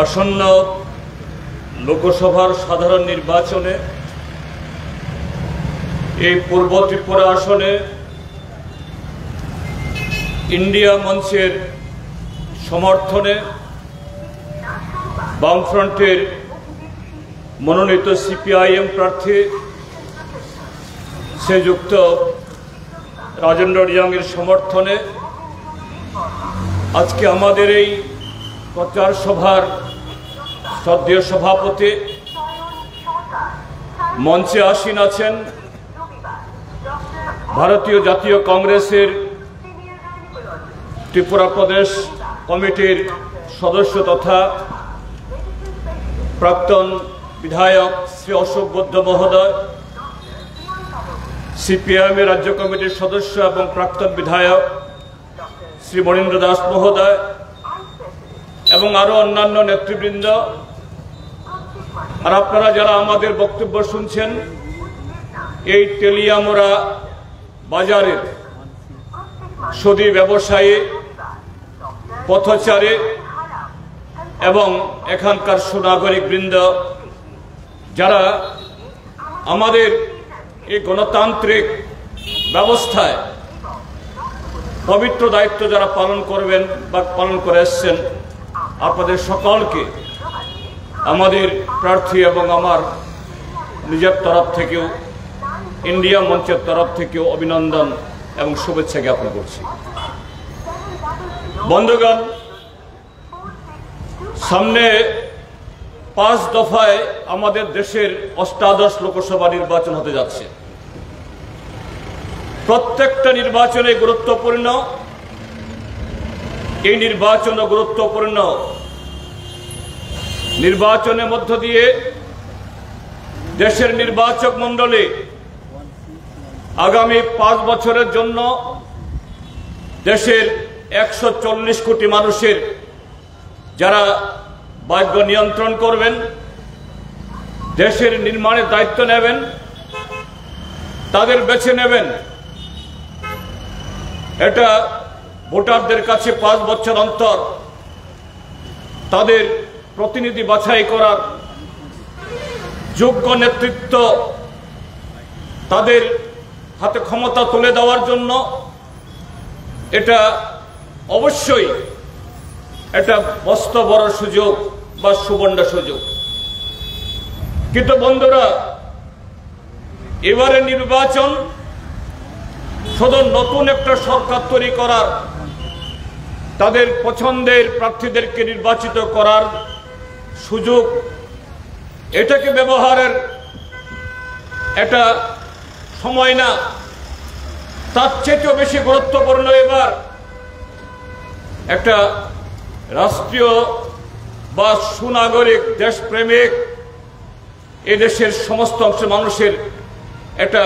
আসন্ন লোকসভার সাধারণ নির্বাচনে এই পূর্ব ত্রিপুরা আসনে ইন্ডিয়া মঞ্চের সমর্থনে বামফ্রন্টের মনোনীত সিপিআইএম প্রার্থী শ্রীযুক্ত রাজেন্দ্র রিয়াংয়ের সমর্থনে আজকে আমাদের এই প্রচার সভার শ্রদ্ধেয় সভাপতি মঞ্চে আসীন আছেন ভারতীয় জাতীয় কংগ্রেসের ত্রিপুরা প্রদেশ কমিটির সদস্য তথা প্রাক্তন বিধায়ক শ্রী অশোক বৈদ্য মহোদয়, সিপিআইএমের রাজ্য কমিটির সদস্য এবং প্রাক্তন বিধায়ক শ্রী মনীন্দ্র দাস মহোদয় এবং আরো অন্যান্য নেতৃবৃন্দ, আর আপনারা যারা আমাদের বক্তব্য শুনছেন এই তেলিয়ামুড়া বাজারের সুদী ব্যবসায়ী, পথচারী এবং এখানকার সুনাগরিক বৃন্দ, যারা আমাদের এই গণতান্ত্রিক ব্যবস্থায় পবিত্র দায়িত্ব যারা পালন করবেন বা পালন করে এসছেন, আপনাদের সকলকে আমাদের প্রার্থী এবং আমার নিজের তরফ থেকেও ইন্ডিয়া মঞ্চের তরফ থেকেও অভিনন্দন এবং শুভেচ্ছা জ্ঞাপন করছি। বন্ধুগণ, সামনে 5 দফায় আমাদের দেশের অষ্টাদশ লোকসভা নির্বাচন হতে যাচ্ছে। প্রত্যেকটা নির্বাচনে গুরুত্বপূর্ণ, এই নির্বাচনও গুরুত্বপূর্ণ। নির্বাচনের মধ্য দিয়ে দেশের নির্বাচক মণ্ডলী আগামী 5 বছরের জন্য দেশের 140 কোটি মানুষের যারা ভাগ্য নিয়ন্ত্রণ করবেন, দেশের নির্মাণের দায়িত্ব নেবেন, তাদের বেছে নেবেন। এটা ভোটারদের কাছে 5 বছর অন্তর তাদের প্রতিনিধি বাছাই করার যোগ্য নেতৃত্ব তাদের হাতে ক্ষমতা তুলে দেওয়ার জন্য এটা অবশ্যই এটা মস্ত বড় সুযোগ বা সুবর্ণ সুযোগ। কিন্তু বন্ধুরা, এবারে নির্বাচন শুধু নতুন একটা সরকার তৈরি করার, তাদের পছন্দের প্রার্থীদেরকে নির্বাচিত করার সুযোগ, এটাকে ব্যবহারের এটা সময় না। তার চেয়েও বেশি গুরুত্বপূর্ণ এবার একটা রাষ্ট্রীয় বা সুনাগরিক দেশপ্রেমিক এদেশের সমস্ত অংশের মানুষের একটা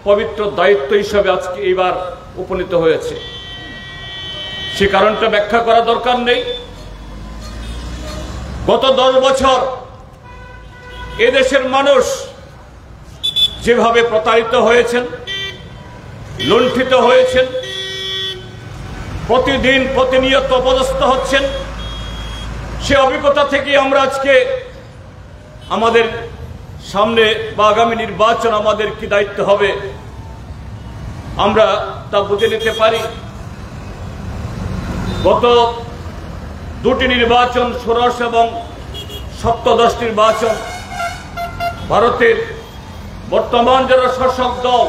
পবিত্র দায়িত্ব হিসাবে আজকে এইবার উপনীত হয়েছে। সে কারণটা ব্যাখ্যা করা দরকার নেই। গত 10 বছর এদেশের মানুষ যেভাবে প্রতারিত হয়েছেন, লুণ্ঠিত হয়েছেন, প্রতিদিন প্রতিনিয়ত অপদস্থ হচ্ছেন, সে অভিজ্ঞতা থেকে আমরা আজকে আমাদের সামনে বা আগামী নির্বাচন আমাদের কি দায়িত্ব হবে আমরা তা বুঝে নিতে পারি। গত 2টি নির্বাচন, ষোড়শ এবং সপ্তদশ নির্বাচন, ভারতের বর্তমান যারা শাসক দল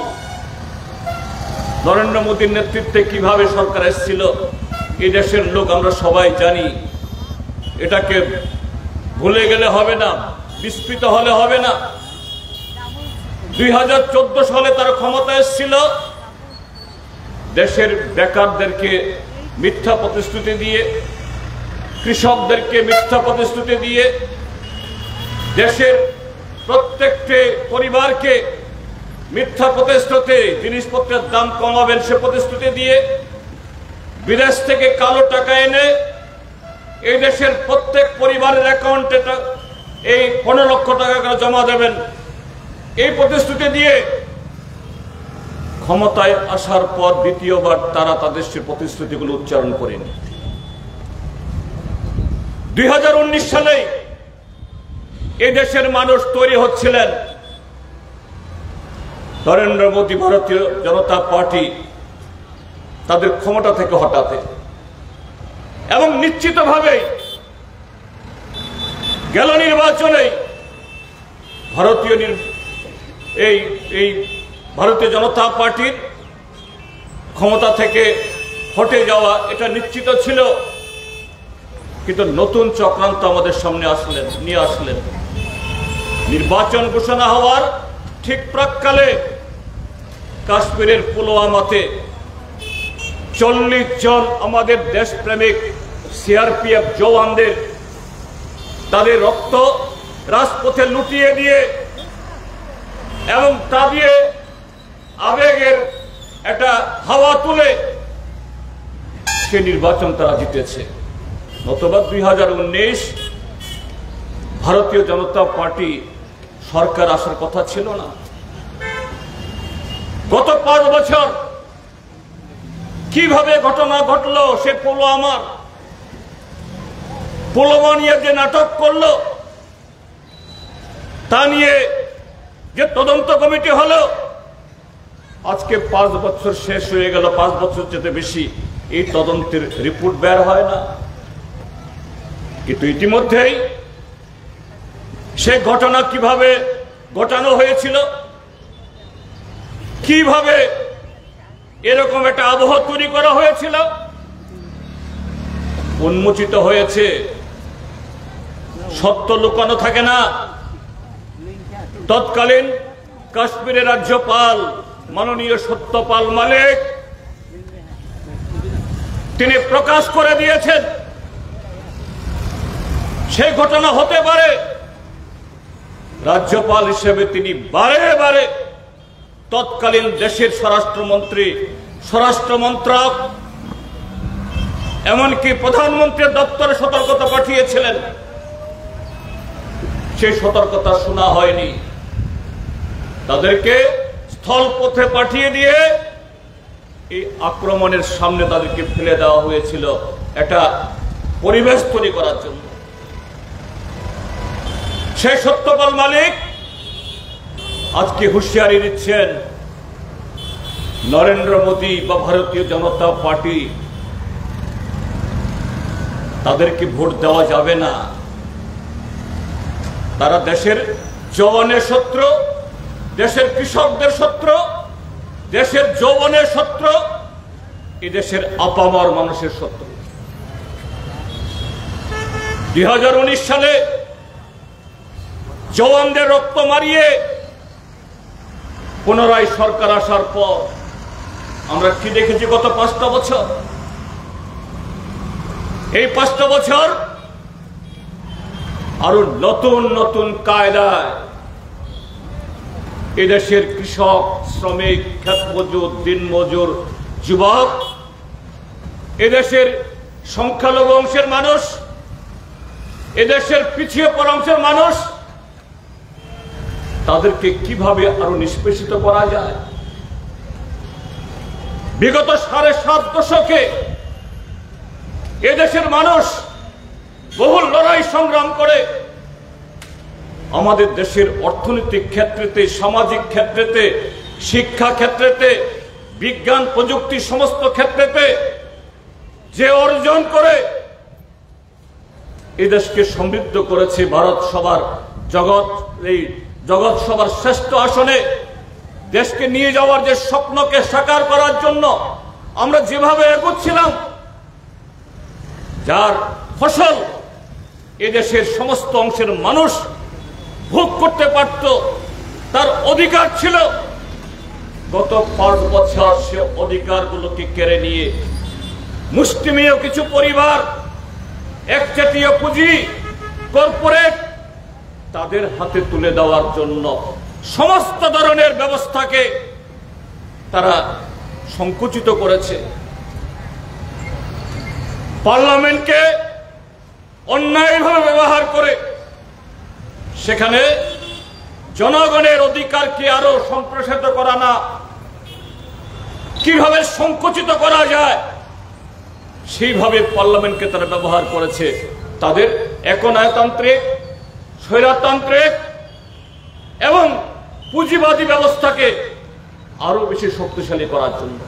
নরেন্দ্র মোদীর নেতৃত্বে কিভাবে সরকার এসেছিল এই দেশের লোক আমরা সবাই জানি। এটাকে ভুলে গেলে হবে না, বিস্মৃত হলে হবে না। 2014 সালে তারা ক্ষমতা এসেছিল দেশের বেকারদেরকে মিথ্যা প্রতিশ্রুতি দিয়ে, কৃষকদেরকে মিথ্যা প্রতিশ্রুতি দিয়ে, দেশের প্রত্যেকটি পরিবারকে মিথ্যা প্রতিশ্রুতি, জিনিসপত্রের দাম কমাবেন সে প্রতিশ্রুতি দিয়ে, বিদেশ থেকে কালো টাকা এনে এই দেশের প্রত্যেক পরিবারের অ্যাকাউন্টে এই 15 লক্ষ টাকা করে জমা দেবেন, এই প্রতিশ্রুতি দিয়ে ক্ষমতায় আসার পর দ্বিতীয়বার তারা তাদের সে প্রতিশ্রুতিগুলো উচ্চারণ করেনি। 2019 সালে এই দেশের মানুষ তৈরি হচ্ছিলেন নরেন্দ্র মোদী ভারতীয় জনতা পার্টি তাদের ক্ষমতা থেকে হটাতে, এবং নিশ্চিতভাবে গেল নির্বাচনে ভারতীয় জনতা পার্টির ক্ষমতা থেকে হটে যাওয়া এটা নিশ্চিত ছিল। কিন্তু নতুন চক্রান্ত আমাদের সামনে নিয়ে আসলেন। নির্বাচন ঘোষণা হওয়ার ঠিক প্রাক্কালে কাশ্মীরের পুলওয়ামাতে 40 জন আমাদের দেশপ্রেমিক সিআরপিএফ জওয়ানদের তাদের রক্ত রাজপথে লুটিয়ে দিয়ে এবং তা দিয়ে আবেগের একটা হাওয়া তুলে সে নির্বাচন তারা জিতেছে। নতুবা 2019 ভারতীয় জনতা পার্টি সরকার আসার কথা ছিল না। গত 5 বছর কিভাবে ঘটনা ঘটলো, সে পুলওয়ামা নিয়ে যে নাটক করলো, তা নিয়ে যে তদন্ত কমিটি হলো, আজকে 5 বছর শেষ হয়ে গেল, 5 বছর যেতে বেশি এই তদন্তের রিপোর্ট বের হয় না। কিন্তু ইতিমধ্যেই সে ঘটনা কিভাবে ঘটানো হয়েছিল, কিভাবে এরকম একটা আবহ তৈরি করা হয়েছিল উন্মোচিত হয়েছে। সত্য লুকানো থাকে না। তৎকালীন কাশ্মীরের রাজ্যপাল মাননীয় সত্যপাল মালিক তিনি প্রকাশ করে দিয়েছেন সেই ঘটনা হতে পারে। রাজ্যপাল হিসেবে তিনি বারে বারে তৎকালীন দেশের স্বরাষ্ট্রমন্ত্রী, স্বরাষ্ট্র মন্ত্রক, এমনকি প্রধানমন্ত্রীর দপ্তরে সতর্কতা পাঠিয়েছিলেন। সেই সতর্কতা শোনা হয়নি। তাদেরকে স্থলপথে পাঠিয়ে দিয়ে এই আক্রমণের সামনে তাদেরকে ফেলে দেওয়া হয়েছিল একটা পরিবেশ তৈরি করার জন্য। সেই সত্যপাল মালিক আজকে হুঁশিয়ারি দিচ্ছেন নরেন্দ্র মোদী বা ভারতীয় জনতা পার্টি তাদেরকে ভোট দেওয়া যাবে না। তারা দেশের জওয়ানের শত্রু, দেশের কৃষকদের শত্রু, দেশের যৌবনের শত্রু, এই দেশের আপামর মানুষের শত্রু। 2019 সালে জওয়ানদের রক্ত মারিয়ে পুনরায় সরকার আসার পর আমরা কি দেখেছি গত 5টা বছর? এই 5টা বছর আরো নতুন নতুন কায়দায় এদেশের কৃষক, শ্রমিক, ক্ষেতমজুর, দিনমজুর, যুবক, এদেশের সংখ্যালঘু অংশের মানুষ, এদেশের পিছিয়ে পড়া অংশের মানুষ, তাদেরকে কিভাবে আরো নিষ্পেষিত করা যায়। বিগত 7.5 দশকে এদেশের মানুষ বহু লড়াই সংগ্রাম করে আমাদের দেশের অর্থনৈতিক ক্ষেত্রেতে, সামাজিক ক্ষেত্রেতে, শিক্ষা ক্ষেত্রেতে, বিজ্ঞান প্রযুক্তি সমস্ত ক্ষেত্রেতে যে অর্জন করে এই দেশকে সমৃদ্ধ করেছে। ভারত সবার জগৎ সবার শ্রেষ্ঠ আসনে দেশকে নিয়ে যাওয়ার যে স্বপ্নকে সাকার করার জন্য আমরা যেভাবে এগোচ্ছিলাম, যার ফসল এদেশের সমস্ত অংশের মানুষ ভোগ করতে পারত, তার অধিকার ছিল। গত 5 বছর সে অধিকারগুলোকে কেড়ে নিয়ে মুষ্টিমেয় কিছু পরিবার, একচেটিয়া পুঁজি, কর্পোরেট, তাদের হাতে তুলে দেওয়ার জন্য সমস্ত ধরনের ব্যবস্থাকে তারা সংকুচিত করেছে। পার্লামেন্টকে অন্যায়ভাবে ব্যবহার করে সেখানে জনগণের অধিকারকে আরো সম্প্রসারিত করা না, কিভাবে সংকুচিত করা যায় সেইভাবে পার্লামেন্টকে তারা ব্যবহার করেছে তাদের একনায়তান্ত্রিক, স্বৈরতান্ত্রিক এবং পুঁজিবাদী ব্যবস্থাকে আরো বেশি শক্তিশালী করার জন্য।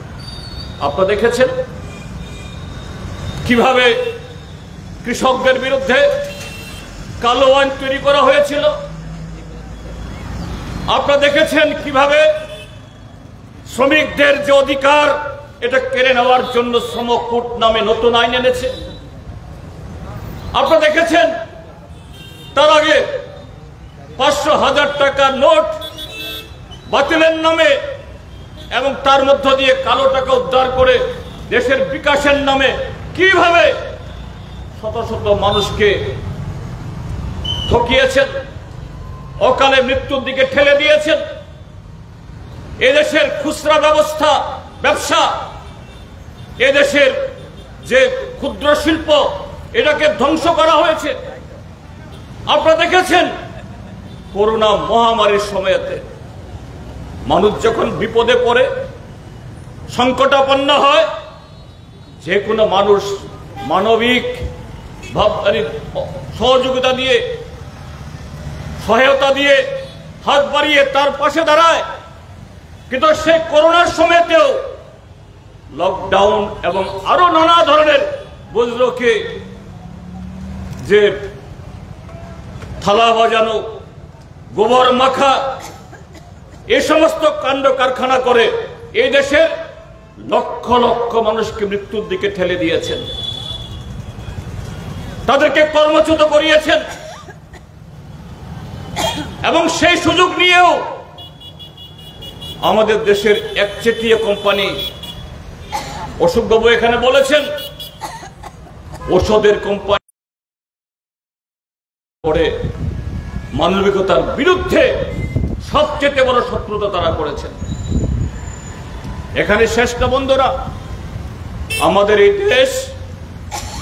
আপনারা দেখেছেন কিভাবে কৃষকদের বিরুদ্ধে কালো আইন তৈরি করা হয়েছিল। আপনারা দেখেছেন কিভাবে শ্রমিকদের যে অধিকার এটা কেড়ে নেওয়ার জন্য শ্রম কোড নামে নতুন আইন এনেছে। আপনারা দেখেছেন তার আগে 500,000 টাকার নোট বাতিলের নামে এবং তার মধ্য দিয়ে কালো টাকা উদ্ধার করে দেশের বিকাশের নামে কিভাবে শত শত মানুষকে ঠকিয়েছেন, অকালে মৃত্যুর দিকে ঠেলে দিয়েছেন। এদেশের খুচরা ব্যবসা, এদেশের যে ক্ষুদ্র শিল্প এটাকে ধ্বংস করা হয়েছে। আপনারা দেখেছেন করোনা মহামারীর সময়তে মানুষ যখন বিপদে পড়ে, সংকটাপন্ন হয়, যে কোনো মানুষ মানবিক সহযোগিতা দিয়ে, সহায়তা দিয়ে, হাত বাড়িয়ে তার পাশে দাঁড়ায়। কিন্তু সেই করোনার সময়তেও লকডাউন এবং আরো নানা ধরনের বজ্রকে যে থালা বাজানো, গোবর মাখা, এই সমস্ত কাণ্ড কারখানা করে এই দেশের লক্ষ লক্ষ মানুষকে মৃত্যুর দিকে ঠেলে দিয়েছেন, তাদেরকে কর্মচ্যুত করিয়েছেন। এবং সেই সুযোগ নিয়েও আমাদের দেশের একচেটিয়া কোম্পানি, অশোকবাবু এখানে বলেছেন, ওষুধের কোম্পানি করে মানবিকতার বিরুদ্ধে সবচেয়ে বড় শত্রুতা তারা করেছেন। এখানে শ্রেষ্ঠ বন্ধুরা, আমাদের এই দেশ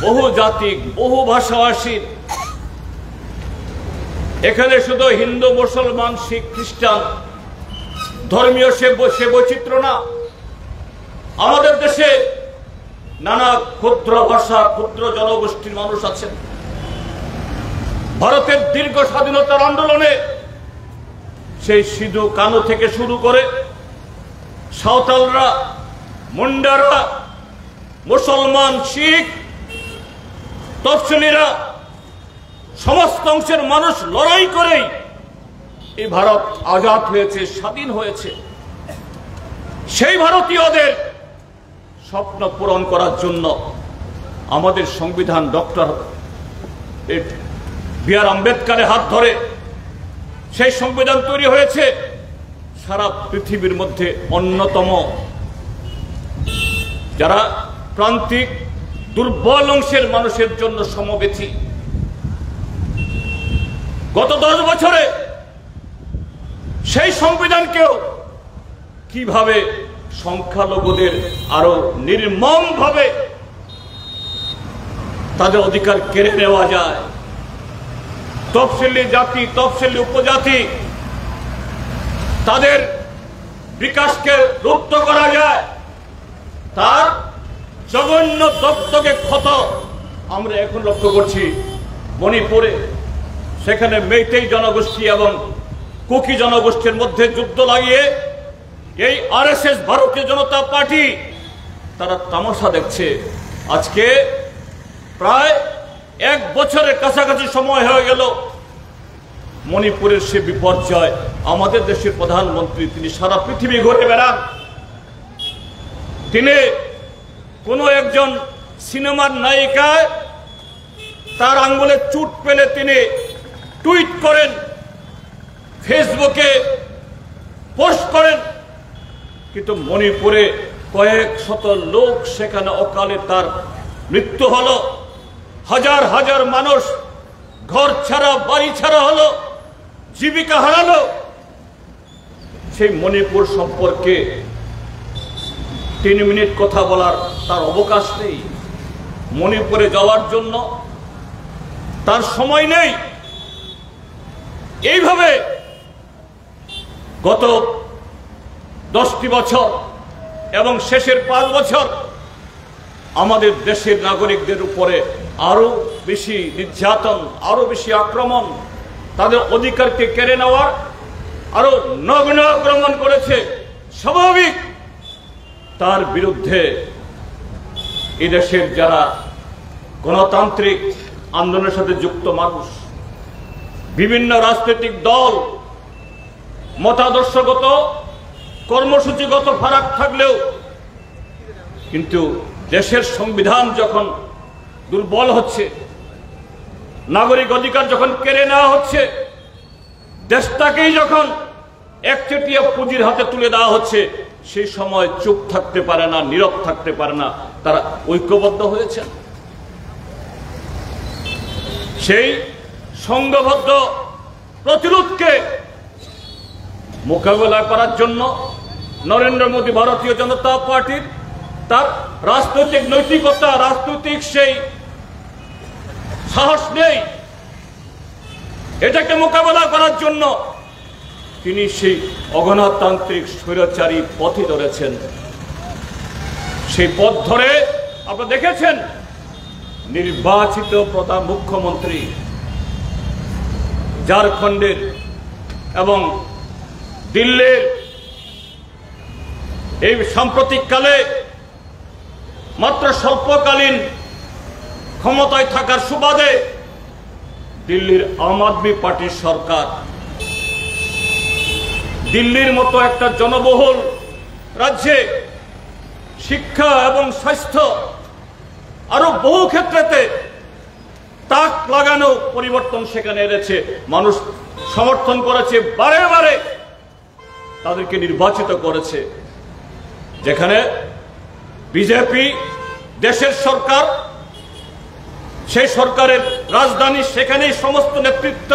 বহু জাতিক, বহু ভাষাভাষীর। এখানে শুধু হিন্দু, মুসলমান, শিখ, খ্রিস্টান ধর্মীয় সে বৈচিত্র্য না। আমাদের দেশে নানা ক্ষুদ্র ভাষা, ক্ষুদ্র জনগোষ্ঠীর মানুষ আছেন। ভারতের দীর্ঘ স্বাধীনতার আন্দোলনে সেই সিধু কানু থেকে শুরু করে সাঁওতালরা, মুন্ডারা, মুসলমান, শিখ, তফসিলিরা, সমস্ত অংশের মানুষ লড়াই করেই এই ভারত আজাদ হয়েছে, স্বাধীন হয়েছে। সেই ভারতীয়দের স্বপ্ন পূরণ করার জন্য আমাদের সংবিধান ডক্টর বি.আর. আম্বেদকরের হাত ধরে সেই সংবিধান তৈরি হয়েছে। সারা পৃথিবীর মধ্যে অন্যতম, যারা প্রান্তিক দুর্বল অংশের মানুষের জন্য সমবেথী। গত 10 বছরে সেই সংবিধানকেও কিভাবে সংখ্যালঘুদের আরো নির্মমভাবে তাদের অধিকার কেড়ে নেওয়া যায়, তফসিলি জাতি, তফসিলি উপজাতি, তাদের বিকাশকে রুদ্ধ করা যায়, তার জঘন্য দপ্তকে ক্ষত আমরা এখন লক্ষ্য করছি মণিপুরে। সেখানে মেইতেই জনগোষ্ঠী এবং কুকি জনগোষ্ঠীর মধ্যে যুদ্ধ লাগিয়ে এই আরএসএস, ভারতীয় জনতা পার্টি, তারা তামাশা দেখছে। আজকে প্রায় 1 বছরের কাছাকাছি সময় হয়ে গেল মণিপুরের সে বিপর্যয়। আমাদের দেশের প্রধানমন্ত্রী তিনি সারা পৃথিবী ঘুরে বেড়ান। তিনি কোনো একজন সিনেমার নায়িকায় তার আঙ্গুলে চুট পেলে তিনি টুইট করেন, ফেসবুকে পোস্ট করেন। কিন্তু মণিপুরে কয়েক শত লোক সেখানে অকালে তার মৃত্যু হলো, হাজার হাজার মানুষ ঘর ছাড়া, বাড়ি ছাড়া হলো, জীবিকা হারালো। সেই মণিপুর সম্পর্কে 3 মিনিট কথা বলার তার অবকাশ নেই। মণিপুরে যাওয়ার জন্য তার সময় নেই। এইভাবে গত 10টি বছর এবং শেষের 5 বছর আমাদের দেশের নাগরিকদের উপরে আরো বেশি নির্যাতন, আরো বেশি আক্রমণ, তাদের অধিকারকে কেড়ে নেওয়ার আরো নগ্ন আক্রমণ করেছে। স্বাভাবিক তার বিরুদ্ধে এদেশের যারা গণতান্ত্রিক আন্দোলনের সাথে যুক্ত মানুষ, বিভিন্ন রাজনৈতিক দল, মতাদর্শগত কর্মসূচিগত ফারাক থাকলেও কিন্তু দেশের সংবিধান যখন দুর্বল হচ্ছে, নাগরিক অধিকার যখন কেড়ে নেওয়া হচ্ছে, দেশটাকেই যখন একচেটিয়া পুঁজির হাতে তুলে দেওয়া হচ্ছে, সেই সময় চুপ থাকতে পারে না, নীরব থাকতে পারে না। তারা ঐক্যবদ্ধ হয়েছেন। সেই সংঘবদ্ধ প্রতিরোধকে মোকাবেলা করার জন্য নরেন্দ্র মোদী ভারতীয় জনতা পার্টির তার রাজনৈতিক নৈতিকতা, রাজনৈতিক সেই সাহস নেই। এটাকে মোকাবেলা করার জন্য তিনি সেই অগণতান্ত্রিক স্বৈরাচারী পথই ধরেছেন। সেই পথ ধরে আপনারা দেখেছেন নির্বাচিত প্রধান মুখ্যমন্ত্রী ঝাড়খণ্ডের এবং দিল্লির এই সাম্প্রতিককালে মাত্র স্বল্পকালীন ক্ষমতায় থাকার সুবাদে দিল্লির আম আদমি পার্টির সরকার দিল্লির মতো একটা জনবহুল রাজ্যে শিক্ষা এবং স্বাস্থ্য আরো বহু ক্ষেত্রেতে তাক লাগানো পরিবর্তন সেখানে এনেছে। মানুষ সমর্থন করেছে, বারে বারে তাদেরকে নির্বাচিত করেছে। যেখানে বিজেপি দেশের সরকার, সেই সরকারের রাজধানী, সেখানেই সমস্ত নেতৃত্ব,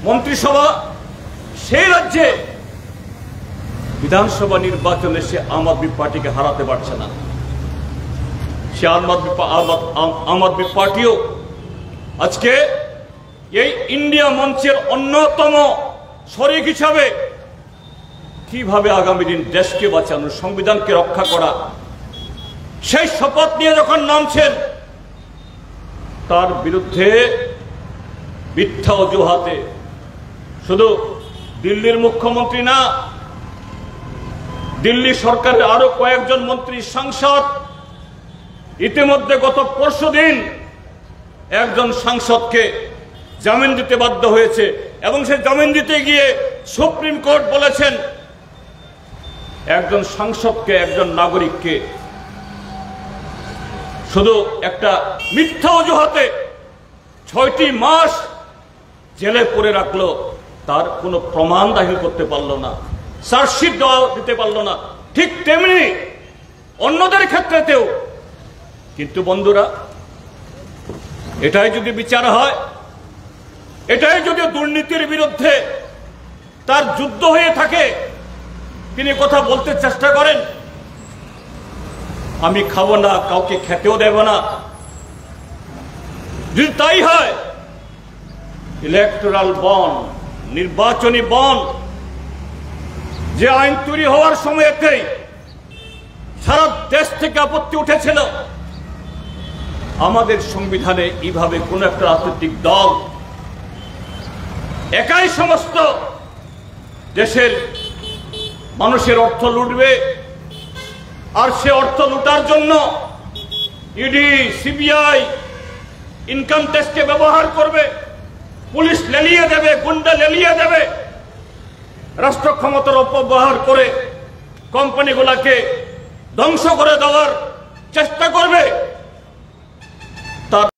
মন্ত্রিসভা, সেই রাজ্যে বিধানসভা নির্বাচনে সে আম আদমি পার্টিকে হারাতে পারছে না। সে আম আদমি পার্টিও আজকে এই ইন্ডিয়া মঞ্চের অন্যতম শরিক হিসাবে কিভাবে আগামী দিন দেশকে বাঁচানো, সংবিধানকে রক্ষা করা, সেই শপথ নিয়ে যখন নামছেন, তার বিরুদ্ধে মিথ্যা অজুহাতে শুধু দিল্লির মুখ্যমন্ত্রী না, দিল্লি সরকারের আরো কয়েকজন মন্ত্রী, সাংসদ, ইতিমধ্যে গত পরশুদিন একজন সাংসদকে জামিন দিতে বাধ্য হয়েছে এবং সে জামিন দিতে গিয়ে সুপ্রিম কোর্ট বলেছেন একজন সাংসদকে, একজন নাগরিককে শুধু একটা মিথ্যা অজুহাতে 6টি মাস জেলে পুরে রাখলো, তার কোনো প্রমাণ দাখিল করতে পারলো না, চার্জশিট দিতে পারলো না। ঠিক তেমনি অন্যদের ক্ষেত্রেতেও। কিন্তু বন্ধুরা, এটাই যদি বিচার হয়, এটাই যদি দুর্নীতির বিরুদ্ধে তার যুদ্ধ হয়ে থাকে, তিনি কথা বলতে চেষ্টা করেন আমি খাবো না, কাউকে খেতেও দেব না, যদি তাই হয়, ইলেকটোরাল বন্ড, নির্বাচনী বন্ড, যে আইন তৈরি হওয়ার সময়তেই সারা দেশ থেকে আপত্তি উঠেছিল, আমাদের সংবিধানে এইভাবে কোন একটা রাজনৈতিক দল একাই সমস্ত দেশের মানুষের অর্থ লুটবে, আর সে অর্থ লুটার জন্য ইডি, সিবিআই, ইনকাম ট্যাক্সকে ব্যবহার করবে, পুলিশ লেলিয়ে দেবে, গুন্ডা লেলিয়ে দেবে, রাষ্ট্র ক্ষমতার অপব্যবহার করে কোম্পানিগুলোকে ধ্বংস করে দেওয়ার চেষ্টা করবে।